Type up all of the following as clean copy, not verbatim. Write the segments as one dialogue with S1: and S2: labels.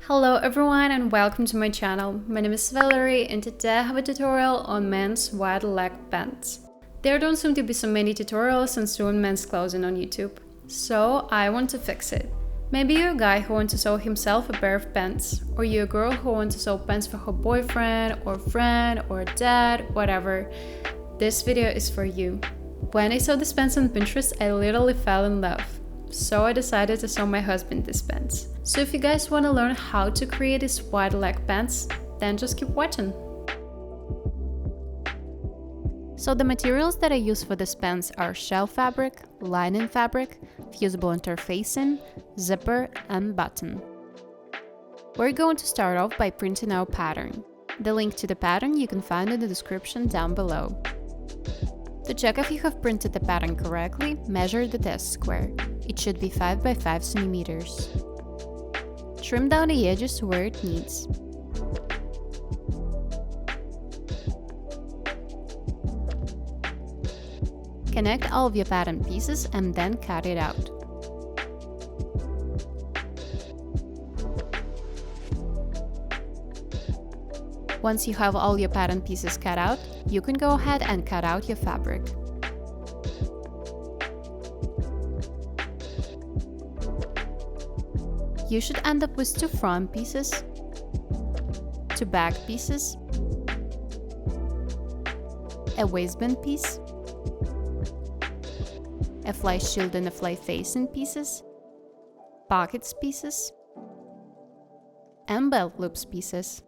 S1: Hello everyone and welcome to my channel. My name is Valerie and today I have a tutorial on men's wide leg pants. There don't seem to be so many tutorials on sewing men's clothing on YouTube, so I want to fix it. Maybe you're a guy who wants to sew himself a pair of pants, or you're a girl who wants to sew pants for her boyfriend or friend or dad, whatever. This video is for you. When I saw this pants on Pinterest, I literally fell in love. So I decided to sew my husband these pants. So if you guys want to learn how to create these wide leg pants, then just keep watching. So the materials that I use for these pants are shell fabric, linen fabric, fusible interfacing, zipper, and button. We're going to start off by printing our pattern. The link to the pattern you can find in the description down below. To check if you have printed the pattern correctly, measure the test square. It should be 5 by 5 centimeters. Trim down the edges where it needs. Connect all of your pattern pieces and then cut it out. Once you have all your pattern pieces cut out, you can go ahead and cut out your fabric. You should end up with 2 front pieces, 2 back pieces, a waistband piece, a fly shield and a fly facing pieces, pockets pieces, and belt loops pieces.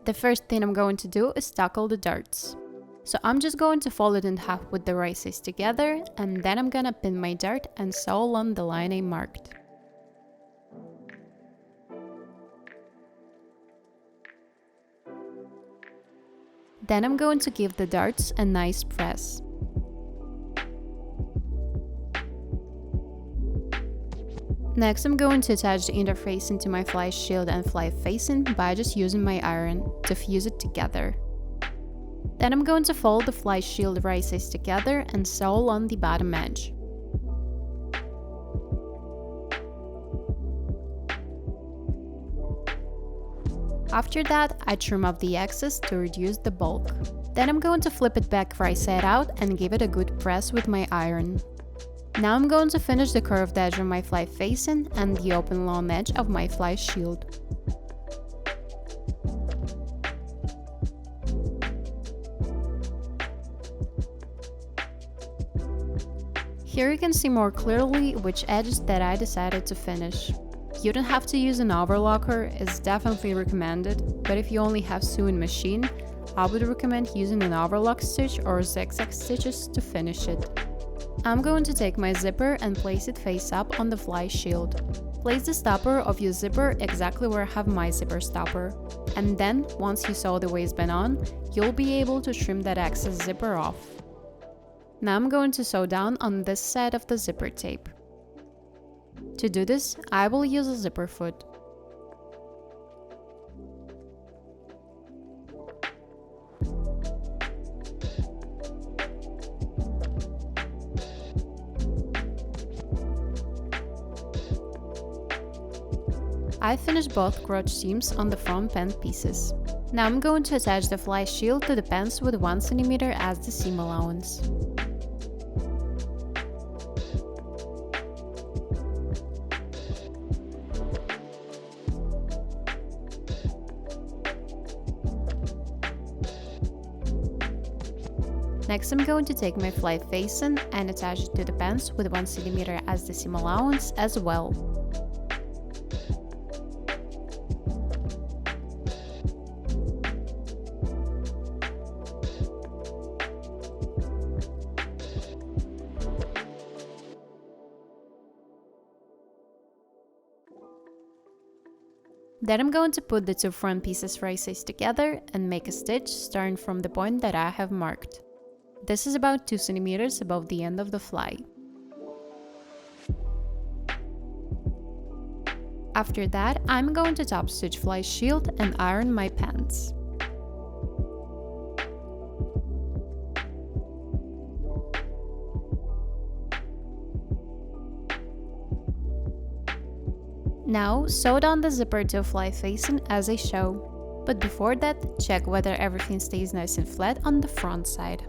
S1: The first thing I'm going to do is tackle the darts. So I'm just going to fold it in half with the right sides together, and then I'm gonna pin my dart and sew along the line I marked. Then I'm going to give the darts a nice press. Next, I'm going to attach the interfacing to my fly shield and fly facing by just using my iron to fuse it together. Then I'm going to fold the fly shield right sides together and sew along the bottom edge. After that, I trim off the excess to reduce the bulk. Then I'm going to flip it back right side out and give it a good press with my iron. Now I'm going to finish the curved edge of my fly facing and the open long edge of my fly shield. Here you can see more clearly which edges that I decided to finish. You don't have to use an overlocker, it's definitely recommended, but if you only have sewing machine, I would recommend using an overlock stitch or zigzag stitches to finish it. I'm going to take my zipper and place it face up on the fly shield. Place the stopper of your zipper exactly where I have my zipper stopper. And then, once you sew the waistband on, you'll be able to trim that excess zipper off. Now I'm going to sew down on this side of the zipper tape. To do this, I will use a zipper foot. I finished both crotch seams on the front pant pieces. Now I'm going to attach the fly shield to the pants with 1 cm as the seam allowance. Next, I'm going to take my fly facing and attach it to the pants with 1 cm as the seam allowance as well. Then I'm going to put the 2 front pieces right sides together and make a stitch starting from the point that I have marked. This is about 2 cm above the end of the fly. After that, I'm going to top stitch fly shield and iron my pants. Now, sew down the zipper to a fly facing as I show. But before that, check whether everything stays nice and flat on the front side.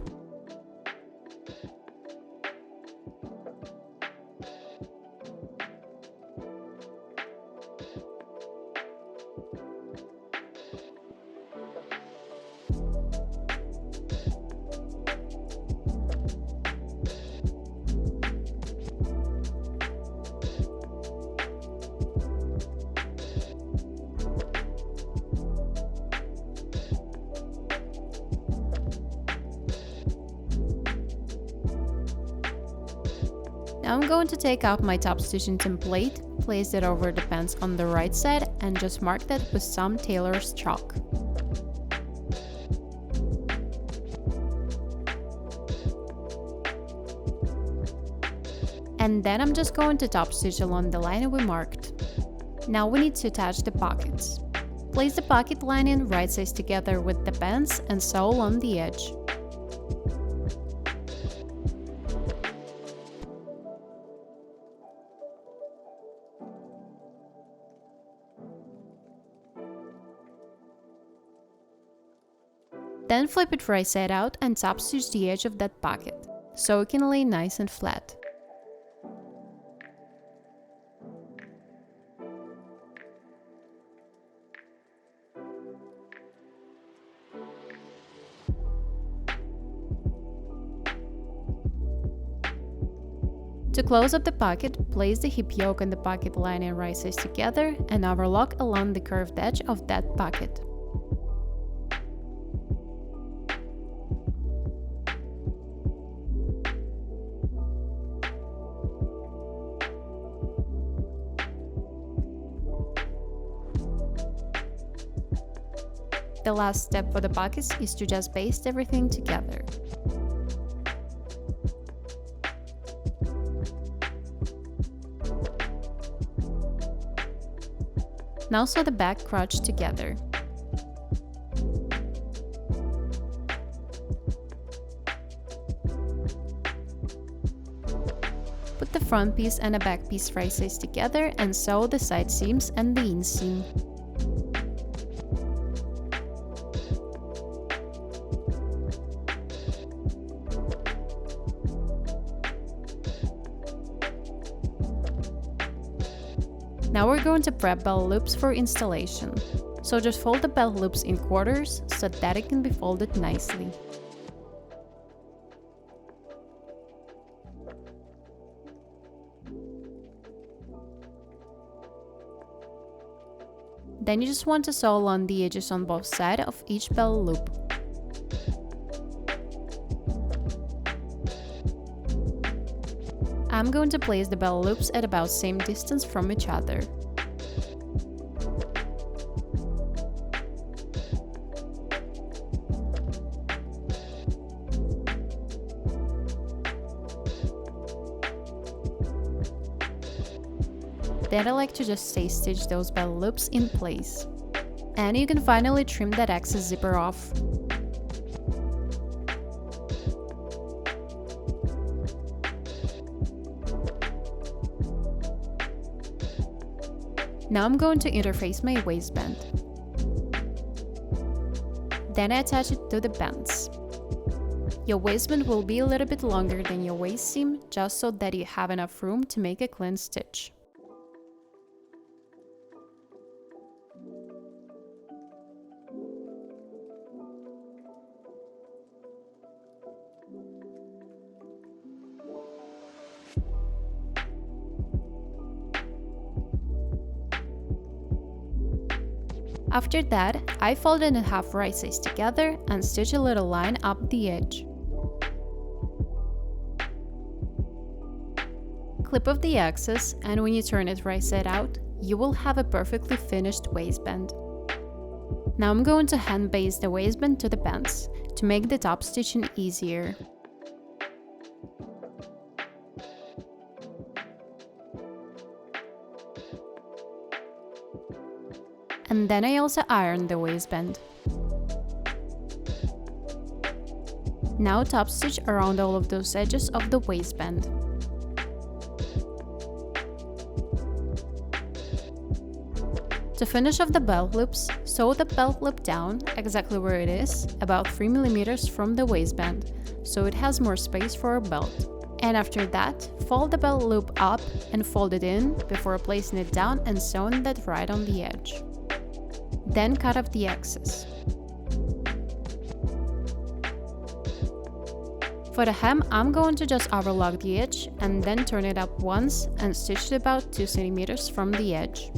S1: Now I'm going to take out my top stitching template, place it over the pants on the right side and just mark that with some tailor's chalk. And then I'm just going to top stitch along the line we marked. Now we need to attach the pockets. Place the pocket lining right sides together with the pants and sew along the edge. Then flip it right side out and top stitch the edge of that pocket, so it can lay nice and flat. To close up the pocket, place the hip yoke and the pocket lining right sides together and overlock along the curved edge of that pocket. The last step for the pockets is to just baste everything together. Now sew the back crotch together. Put the front piece and the back piece right sides together and sew the side seams and the inseam. Now we're going to prep belt loops for installation. So just fold the belt loops in quarters so that it can be folded nicely. Then you just want to sew along the edges on both sides of each belt loop. I'm going to place the belt loops at about same distance from each other. Then I like to just stay stitch those belt loops in place. And you can finally trim that excess zipper off. Now I'm going to interface my waistband. Then I attach it to the bands. Your waistband will be a little bit longer than your waist seam, just so that you have enough room to make a clean stitch. After that, I fold it in half right sides together and stitch a little line up the edge. Clip off the excess, and when you turn it right side out, you will have a perfectly finished waistband. Now I'm going to hand baste the waistband to the pants to make the top stitching easier. And then I also iron the waistband. Now top stitch around all of those edges of the waistband. To finish off the belt loops, sew the belt loop down exactly where it is, about 3 mm from the waistband, so it has more space for a belt. And after that, fold the belt loop up and fold it in before placing it down and sewing that right on the edge. Then cut off the excess. For the hem, I'm going to just overlock the edge and then turn it up once and stitch it about 2 cm from the edge.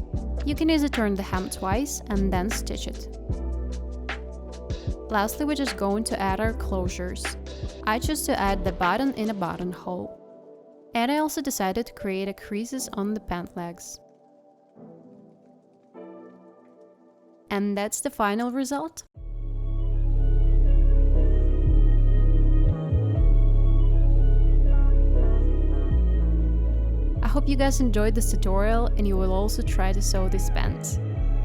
S1: You can easily turn the hem twice and then stitch it. Lastly, we're just going to add our closures. I choose to add the button in a buttonhole. And I also decided to create a creases on the pant legs. And that's the final result. I hope you guys enjoyed this tutorial and you will also try to sew these pants.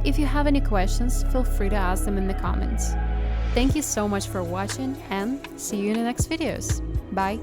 S1: If you have any questions, feel free to ask them in the comments. Thank you so much for watching and see you in the next videos. Bye!